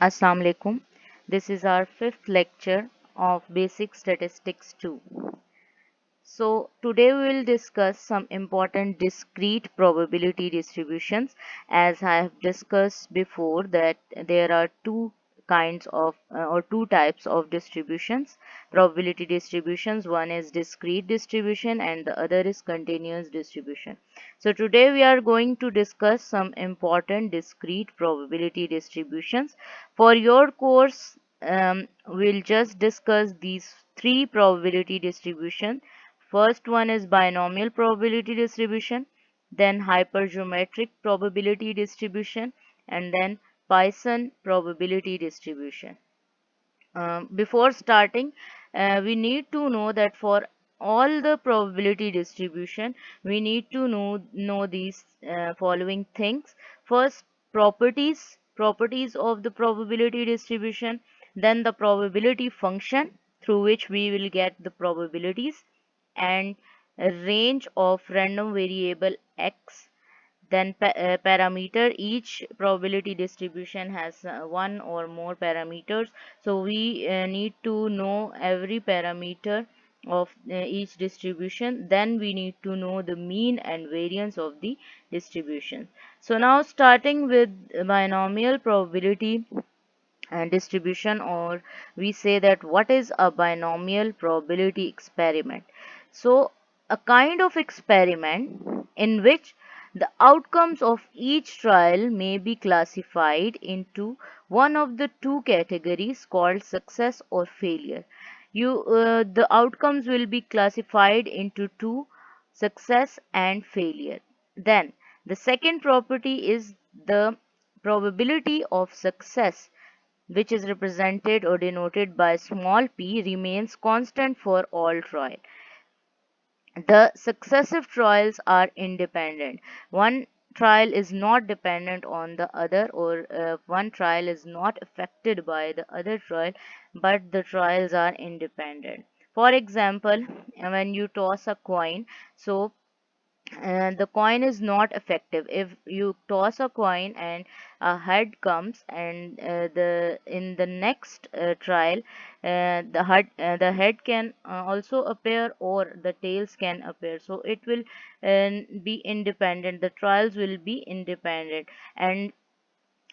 Assalamu alaikum. This is our fifth lecture of Basic Statistics 2. So today we will discuss some important discrete probability distributions. As I have discussed before that there are two kinds of or two types of distributions, probability distributions. One is discrete distribution and the other is continuous distribution. So today we are going to discuss some important discrete probability distributions. For your course, we'll just discuss these three probability distributions. First one is binomial probability distribution, then hypergeometric probability distribution, and then Poisson probability distribution. Before starting, we need to know that for all the probability distribution, we need to know these following things. First, properties of the probability distribution, then the probability function through which we will get the probabilities, and a range of random variable x, then parameter. Each probability distribution has one or more parameters, so we need to know every parameter of each distribution. Then we need to know the mean and variance of the distribution. So now starting with binomial probability distribution, or we say that what is a binomial probability experiment. So a kind of experiment in which the outcomes of each trial may be classified into one of the two categories called success or failure. The outcomes will be classified into two: success and failure. Then the second property is the probability of success, which is represented or denoted by small p, remains constant for all trials. The successive trials are independent. One trial is not dependent on the other, or one trial is not affected by the other trial, but the trials are independent. For example, when you toss a coin, so the coin is not effective. If you toss a coin and a head comes, and the in the next trial, the head can also appear, or the tails can appear, so it will be independent. The trials will be independent, and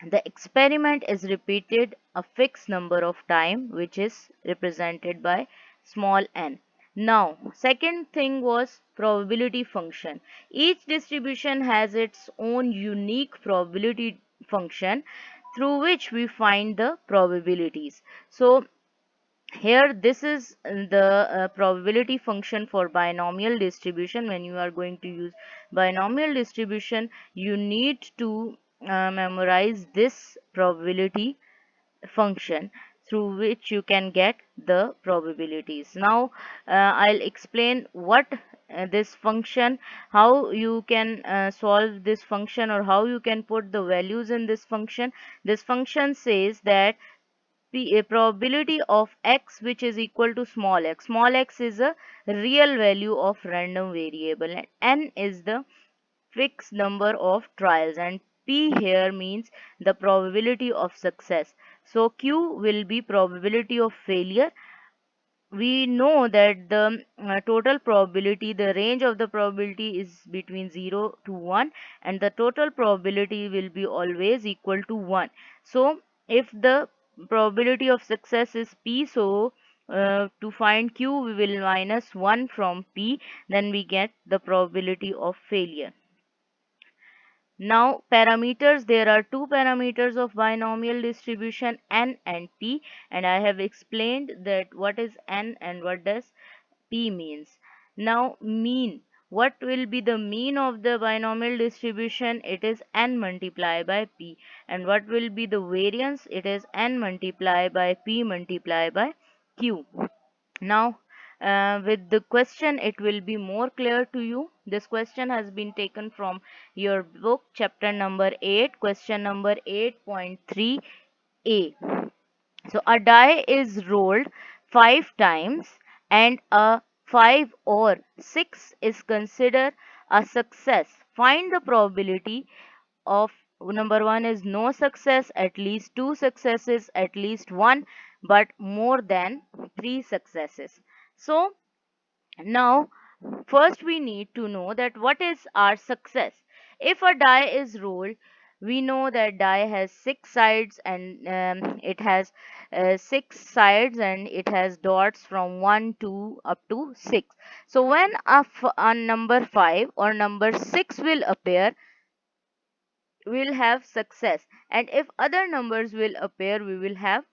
the experiment is repeated a fixed number of time, which is represented by small n. Now, second thing was probability function. Each distribution has its own unique probability function through which we find the probabilities. So here this is the probability function for binomial distribution. When you are going to use binomial distribution, you need to memorize this probability function through which you can get the probabilities. Now I'll explain what this function, how you can solve this function, or how you can put the values in this function. This function says that a probability of x which is equal to small x. Small x is a real value of random variable, and n is the fixed number of trials, and p here means the probability of success. So q will be probability of failure. We know that the total probability, the range of the probability is between 0 to 1, and the total probability will be always equal to 1. So if the probability of success is p, so to find q we will minus 1 from p, then we get the probability of failure. Now parameters, there are two parameters of binomial distribution, n and p, and I have explained that what is n and what does p means. Now mean, what will be the mean of the binomial distribution? It is n multiplied by p. And what will be the variance? It is n multiplied by p multiplied by q. Now, with the question, it will be more clear to you. This question has been taken from your book, chapter number 8, question number 8.3a. So, a die is rolled 5 times, and a 5 or 6 is considered a success. Find the probability of Number one is no success, at least two successes, at least one, but more than three successes. So now, first we need to know that what is our success. If a die is rolled, we know that die has six sides, and it has six sides, and it has dots from 1 to up to 6. So when a number 5 or number 6 will appear, we'll have success, and if other numbers will appear, we will have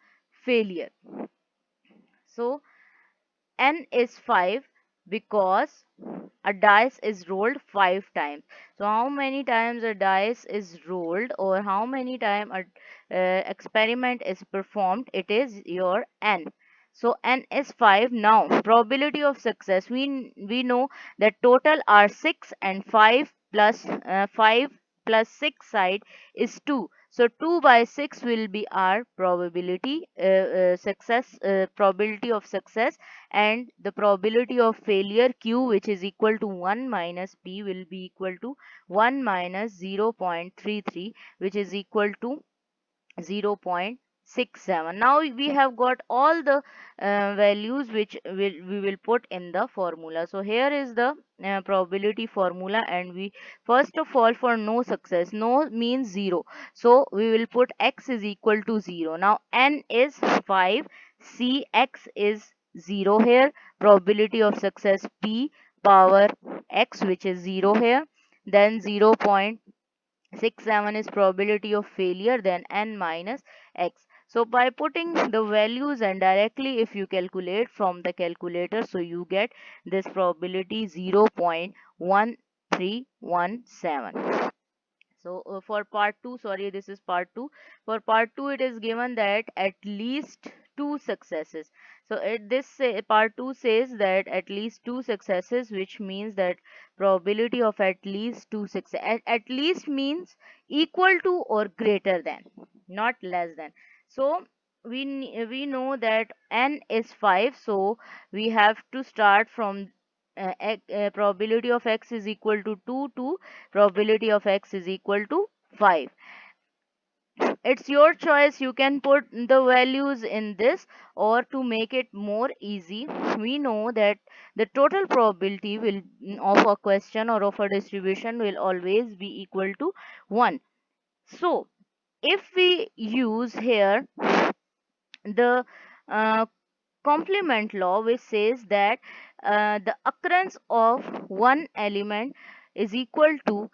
failure. So n is 5 because a dice is rolled 5 times. So how many times a dice is rolled, or how many time a experiment is performed, it is your n. So n is 5. Now probability of success, we know that total are 6, and 5 plus 5 plus 6 side is 2. So 2 by 6 will be our probability success probability of success, and the probability of failure q, which is equal to 1 minus p, will be equal to 1 minus 0.33, which is equal to 0.67. Now we have got all the values which we will put in the formula. So here is the probability formula, and we first of all, for no success, no means 0, so we will put x is equal to 0. Now n is 5, c x is 0 here, probability of success p power x, which is 0 here, then 0.67 is probability of failure, then n minus x. So by putting the values, and directly if you calculate from the calculator, so you get this probability 0.1317. So for part 2, sorry, this is part 2. For part 2, it is given that at least two successes. So part 2 says that at least two successes, which means that probability of at least two success, at least means equal to or greater than, not less than. So we know that n is 5, so we have to start from probability of x is equal to 2 to probability of x is equal to 5. It's your choice, you can put the values in this, or to make it more easy, we know that the total probability will of a question or of a distribution will always be equal to 1. So if we use here the uh, complement law, which says that the occurrence of one element is equal to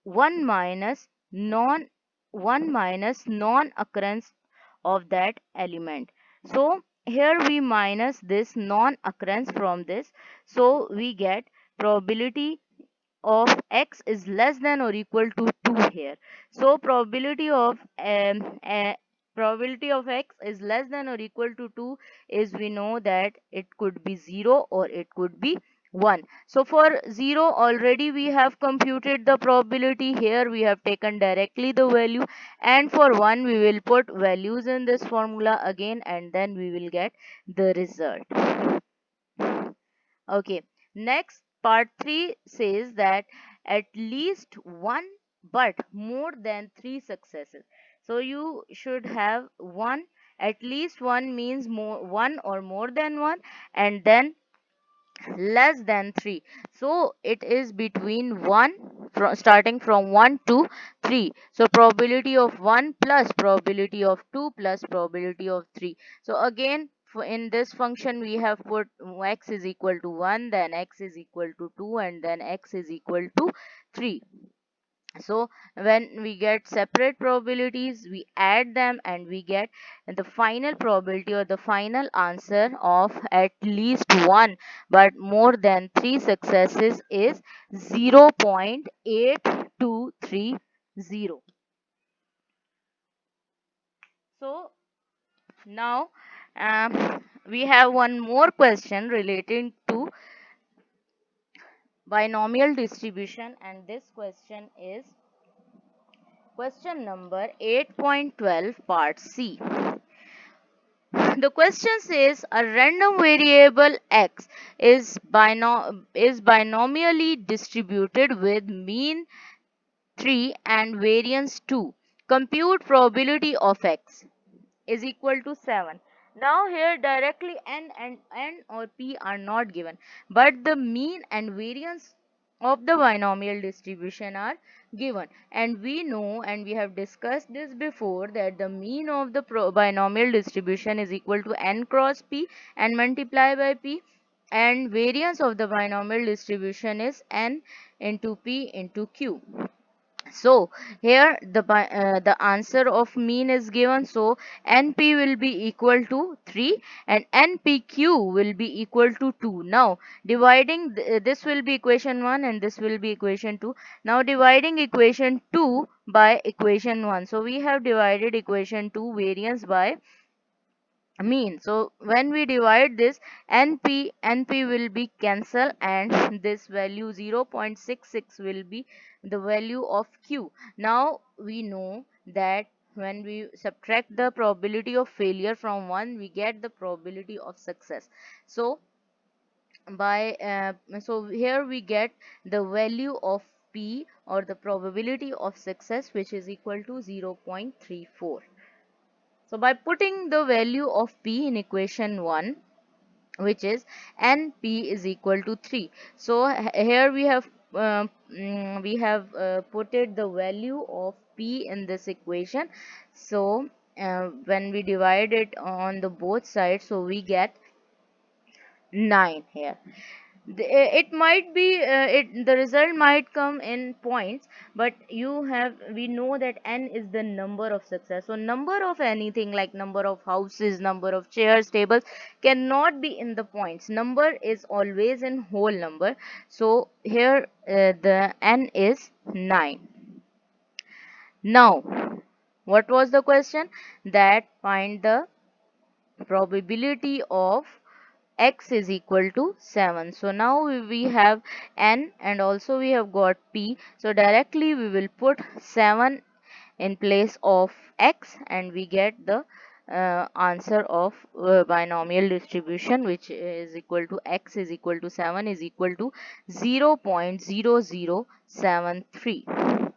1 minus non 1 minus non occurrence of that element. So here we minus this non occurrence from this, so we get probability of x is less than or equal to 2 here. So probability of x is less than or equal to 2 is, we know that it could be 0 or it could be 1. So for 0 already we have computed the probability, here we have taken directly the value, and for 1 we will put values in this formula again, and then we will get the result. Okay, next part 3 says that at least one but more than three successes. So you should have one, at least one means more, one or more than one, and then less than 3, so it is between 1 starting from 1 to 3. So probability of 1 plus probability of 2 plus probability of 3. So again, in this function we have put x is equal to 1, then x is equal to 2, and then x is equal to 3. So when we get separate probabilities, we add them, and we get the final probability or the final answer of at least one but more than three successes is 0.8230. So now we have one more question relating to binomial distribution, and this question is question number 8.12, part C. The question says a random variable x is binomially distributed with mean 3 and variance 2. Compute probability of x is equal to 7. Now here directly n or p are not given, but the mean and variance of the binomial distribution are given, and we know, and we have discussed this before, that the mean of the binomial distribution is equal to n cross p and multiply by p, and variance of the binomial distribution is n into p into q. So here the answer of mean is given, so np will be equal to 3 and npq will be equal to 2. Now dividing this will be equation 1 and this will be equation 2. Now dividing equation 2 by equation 1, so we have divided equation 2 variance by mean. So when we divide this, np will be cancel, and this value 0.66 will be the value of q. Now we know that when we subtract the probability of failure from 1, we get the probability of success. So so here we get the value of p, or the probability of success, which is equal to 0.34. So by putting the value of p in equation 1, which is np is equal to 3. So here we have put it the value of p in this equation. So when we divide it on the both sides, so we get 9 here. It might be the result might come in points, but we know that n is the number of success. So number of anything, like number of houses, number of chairs, tables, cannot be in the points. Number is always in whole number. So here the n is 9. Now what was the question? That find the probability of x is equal to 7. So now we have n and also we have got p. So directly we will put 7 in place of x, and we get the answer of binomial distribution, which is equal to x is equal to 7 is equal to 0.0073.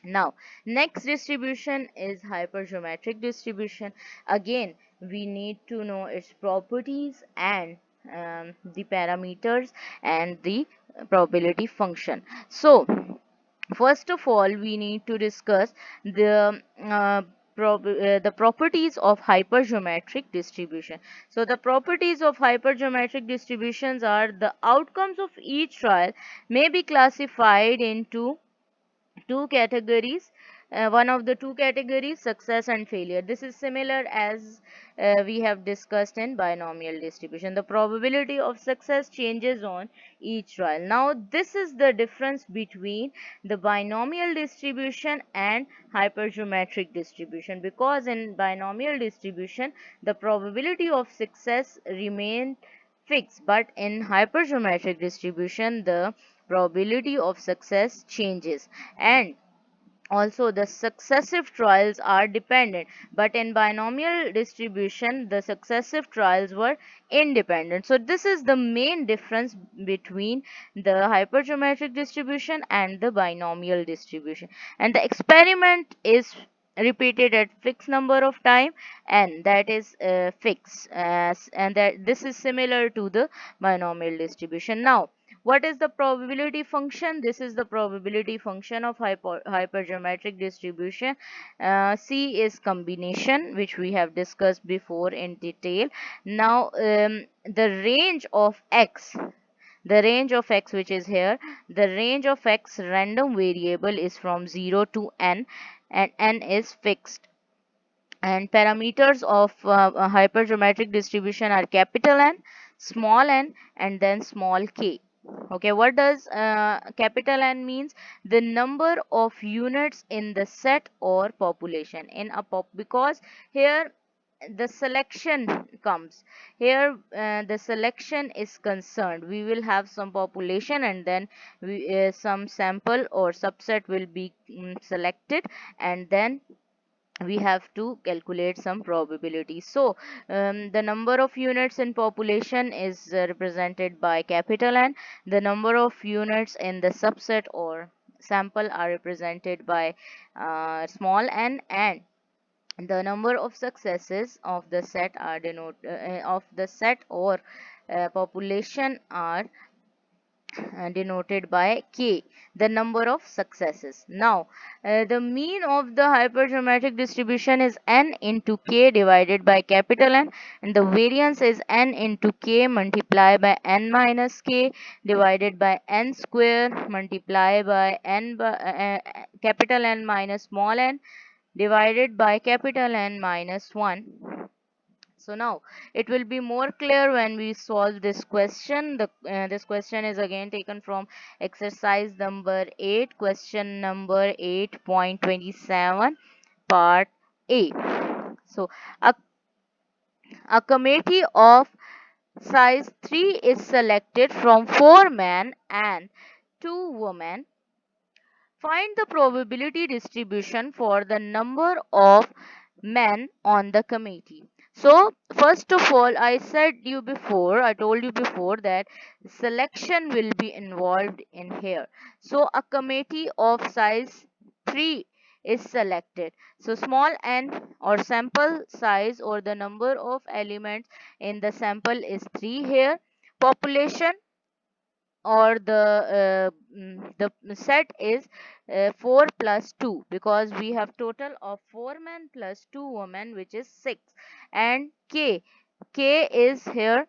Now next distribution is hypergeometric distribution. Again we need to know its properties and the parameters and the probability function. So first of all we need to discuss the properties of hypergeometric distribution. So the properties of hypergeometric distributions are: the outcomes of each trial may be classified into two categories. One of the two categories, success and failure. This is similar as we have discussed in binomial distribution. The probability of success changes on each trial. Now this is the difference between the binomial distribution and hypergeometric distribution, because in binomial distribution the probability of success remains fixed, but in hypergeometric distribution the probability of success changes, and also the successive trials are dependent, but in binomial distribution the successive trials were independent. So this is the main difference between the hypergeometric distribution and the binomial distribution, and the experiment is repeated at fixed number of time, and that is fixed, and that this is similar to the binomial distribution. Now what is the probability function? This is the probability function of hypergeometric distribution. C is combination, which we have discussed before in detail. Now the range of x, which is here, the range of x random variable is from 0 to n, and n is fixed, and parameters of hypergeometric distribution are capital N, small n, and then small k. Okay, what does capital N means? The number of units in the set or population in a because here the selection comes here, the selection is concerned. We will have some population, and then some sample or subset will be selected, and then we have to calculate some probability. So the number of units in population is represented by capital N. The number of units in the subset or sample are represented by small n, and the number of successes of the set are of the set or population are denoted by k, the number of successes. Now, the mean of the hypergeometric distribution is n into k divided by capital N, and the variance is n into k multiplied by n minus k divided by n square multiplied by capital N minus small n divided by capital N minus 1. So now it will be more clear when we solve this question. This question is again taken from exercise number 8, question number 8.27, part A. So a, a committee of size 3 is selected from 4 men and 2 women. Find the probability distribution for the number of men on the committee. So, first of all, I told you before that selection will be involved in here. So, a committee of size 3 is selected. So, small n or sample size or the number of elements in the sample is 3 here. Population or the set is 4 plus 2, because we have total of 4 men plus 2 women, which is 6. And k is here,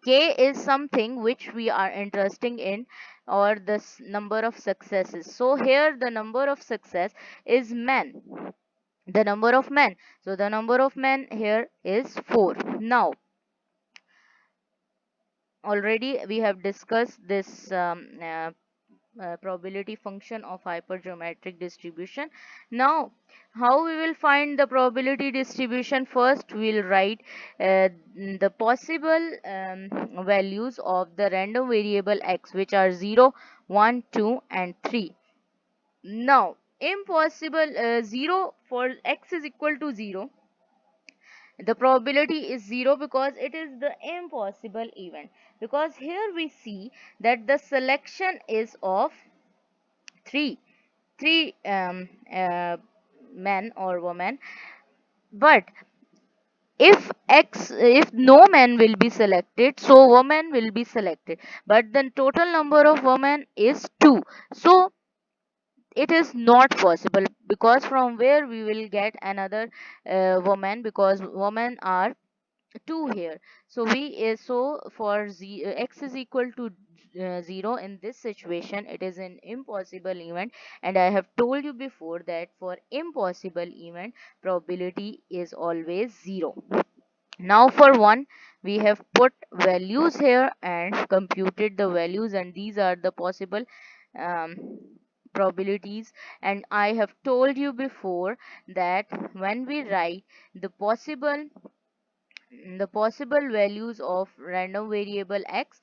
k is something which we are interested in, or the number of successes. So here the number of success is men, the number of men. So the number of men here is 4. Now already we have discussed this probability function of hypergeometric distribution. Now, how we will find the probability distribution? First, we'll write the possible values of the random variable x, which are 0, 1, 2, and 3. Now, impossible 0 for x is equal to 0. The probability is 0 because it is the impossible event, because here we see that the selection is of three men or women. But if no man will be selected, so woman will be selected, but the total number of women is 2. So it is not possible, because from where we will get another woman, because women are 2 here. So for x is equal to 0, in this situation it is an impossible event, and I have told you before that for impossible event probability is always 0. Now for 1, we have put values here and computed the values, and these are the possible um, probabilities. And I have told you before that when we write the possible values of random variable x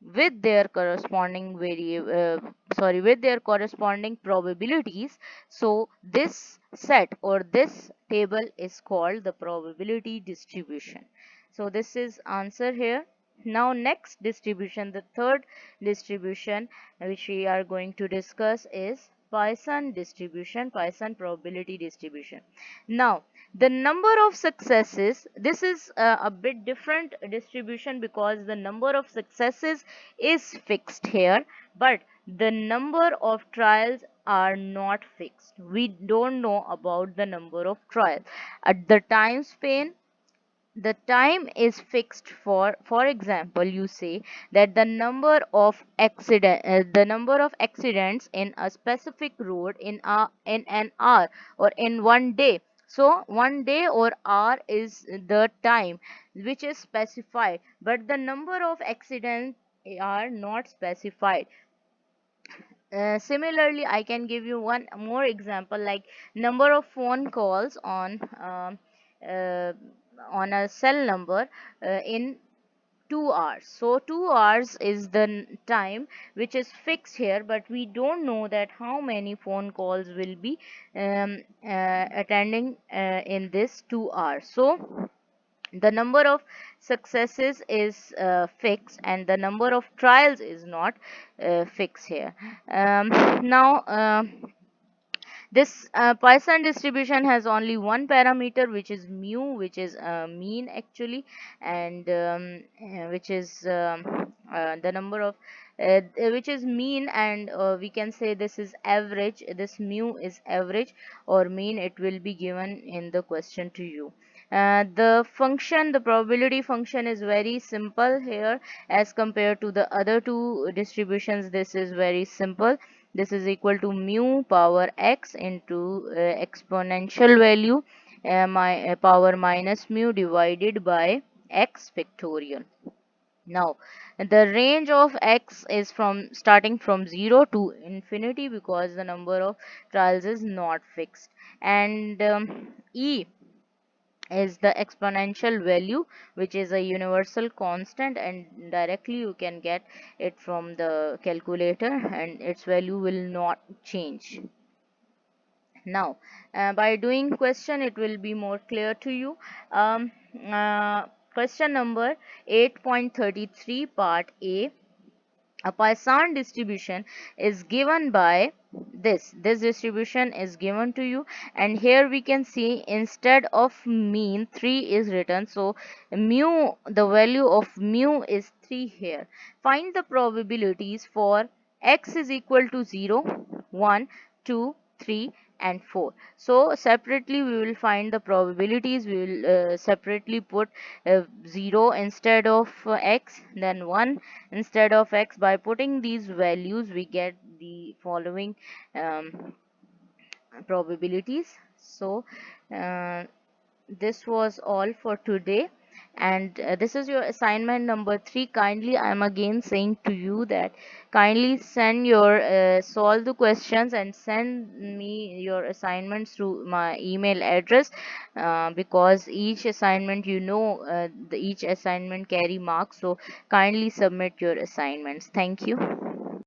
with their corresponding with their corresponding probabilities, so this set or this table is called the probability distribution. So this is answer here. Now next distribution, the third distribution which we are going to discuss is Poisson probability distribution. Now the number of successes, this is a bit different distribution, because the number of successes is fixed here, but the number of trials are not fixed. We don't know about the number of trials. At the time span, the time is fixed. For example, you say that the number of accidents in a specific road in an hour or in one day. So 1 day or hour is the time which is specified, but the number of accidents are not specified. Similarly, I can give you one more example, like number of phone calls uh, on a cell number in 2 hours. So 2 hours is the time which is fixed here, but we don't know that how many phone calls will be attending in this 2 hours. So The number of successes is fixed and the number of trials is not fixed here. Now this Poisson distribution has only one parameter, which is mu, which is mean actually, and which is the number of which is mean, and we can say this is average. This mu is average or mean. It will be given in the question to you. The probability function is very simple here as compared to the other two distributions. This is very simple. This is equal to mu power x into exponential value my power minus mu divided by x factorial. Now, the range of x is from starting from 0 to infinity because the number of trials is not fixed, and e is the exponential value, which is a universal constant, and directly you can get it from the calculator, and its value will not change. Now by doing question it will be more clear to you. um, Question number 8.33 part A. A Poisson distribution is given by this distribution is given to you, and here we can see instead of mean 3 is written, so mu, the value of mu is 3 here. Find the probabilities for x is equal to 0, 1, 2, 3 and 4. So separately we will find the probabilities. We will separately put 0 instead of x, then 1 instead of x. By putting these values we get the following probabilities. So uh, this was all for today, and this is your assignment number 3. Kindly, I am again saying to you that kindly send your solve the questions and send me your assignments through my email address, because each assignment, each assignment carry marks, so kindly submit your assignments. Thank you.